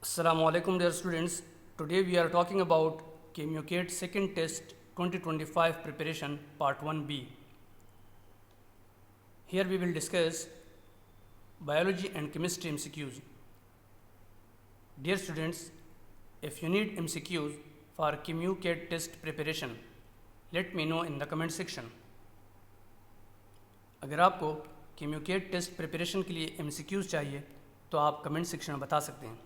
Assalamu alaikum dear students. Today we are talking about KMU-CAT second test 2025 preparation part 1B. Here we will discuss biology and chemistry MCQs. Dear students, if you need MCQs for KMU-CAT test preparation, let me know in the comment section. अगर आपको KMU-CAT test preparation के लिए MCQs चाहिए तो आप comment section में बता सकते हैं.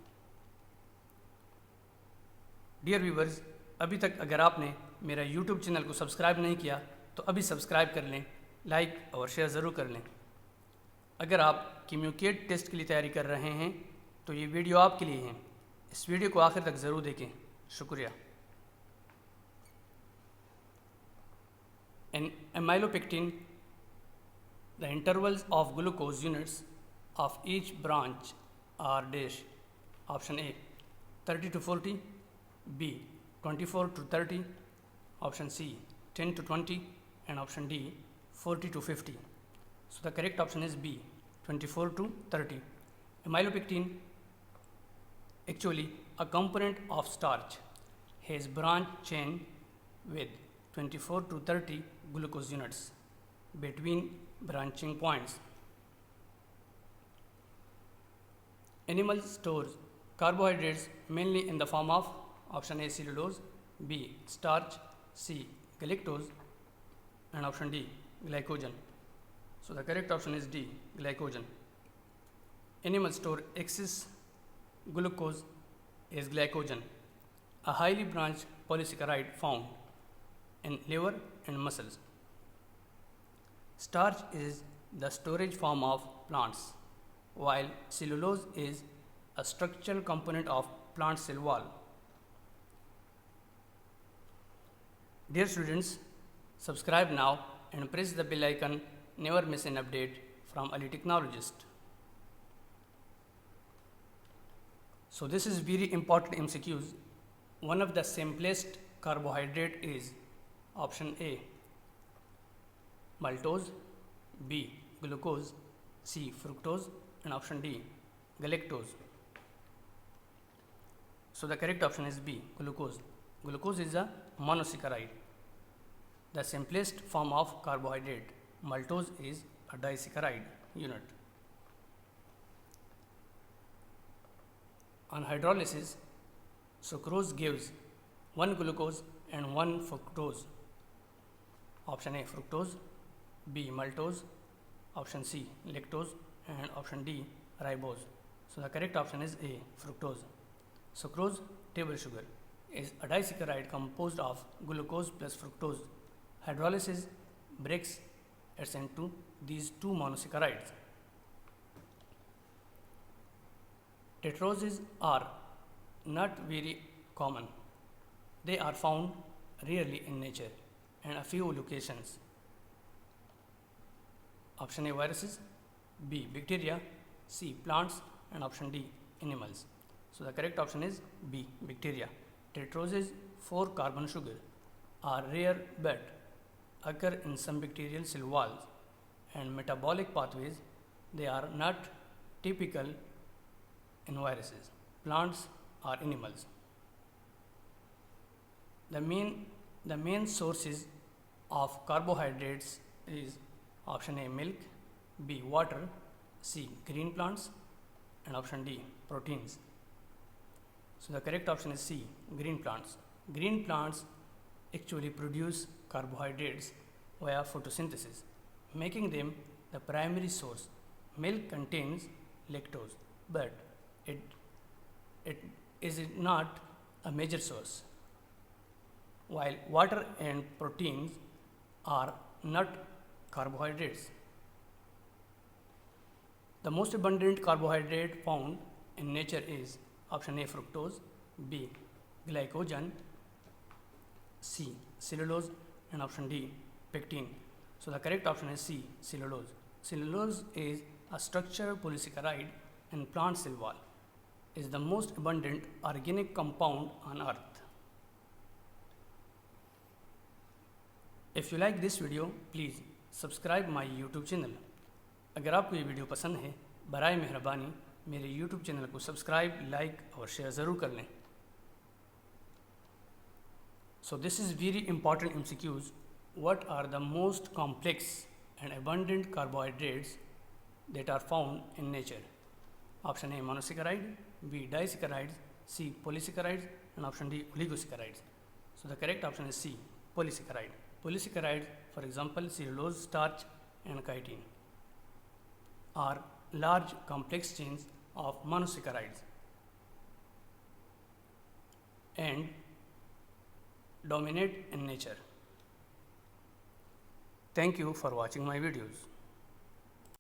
डियर व्यूवर्स, अभी तक अगर आपने मेरा यूट्यूब चैनल को सब्सक्राइब नहीं किया तो अभी सब्सक्राइब कर लें, लाइक और शेयर ज़रूर कर लें. अगर आप KMU-CAT टेस्ट के लिए तैयारी कर रहे हैं तो ये वीडियो आपके लिए है. इस वीडियो को आखिर तक ज़रूर देखें. शुक्रिया. In amylopectin, the intervals of glucose units of each branch are dash. Option A 30 to 40, B 24 to 30, option C 10 to 20, and option D 40 to 50. So the correct option is B 24 to 30. Amylopectin, actually a component of starch, has branch chain with 24 to 30 glucose units between branching points. Animal stores carbohydrates mainly in the form of option A cellulose, B starch, C galactose, and option D glycogen. So the correct option is D glycogen. Animal store excess glucose is glycogen, a highly branched polysaccharide found in liver and muscles. Starch is the storage form of plants, while cellulose is a structural component of plant cell wall. Dear students, subscribe now and press the bell icon. Never miss an update from a technologist. So this is very important MCQs. One of the simplest carbohydrate is option A maltose, B glucose, C fructose, and option D galactose. So the correct option is B glucose. Glucose is a monosaccharide, the simplest form of carbohydrate. Maltose is a disaccharide unit. On hydrolysis, sucrose gives 1 glucose and 1 fructose. Option A fructose, B maltose, option C lactose, and option D ribose. So the correct option is A fructose. Sucrose, table sugar, is a disaccharide composed of glucose plus fructose. Hydrolysis breaks it into these two monosaccharides. Tetroses are not very common. They are found rarely in nature and a few locations. Option A viruses, B bacteria, C plants, and option D animals. So the correct option is B bacteria. Tetroses 4 carbon sugar are rare but occur in some bacterial cell walls and metabolic pathways. They are not typical in viruses, plants, or animals. The main sources of carbohydrates is option A milk, B water, C green plants, and option D proteins. So the correct option is C green plants. Green plants actually produce carbohydrates via photosynthesis, making them the primary source. Milk contains lactose, but it is not a major source, while water and proteins are not carbohydrates. The most abundant carbohydrate found in nature is option A fructose, B glycogen, C cellulose, and option D pectin. So the correct option is C cellulose. Cellulose is a structural polysaccharide in plant cell wall. Is the most abundant organic compound on earth. If you like this video, please subscribe my YouTube channel. अगर आपको ये video पसंद है, बराए मेहरबानी मेरे YouTube channel को subscribe, like और शेयर ज़रूर कर लें। So this is very important MCQs. What are the most complex and abundant carbohydrates that are found in nature? Option A monosaccharides, B disaccharides, C polysaccharides, and option D oligosaccharides. So the correct option is C, polysaccharide. Polysaccharides, for example, cellulose, starch, and chitin, are large complex chains of monosaccharides and dominate in nature. Thank you for watching my videos.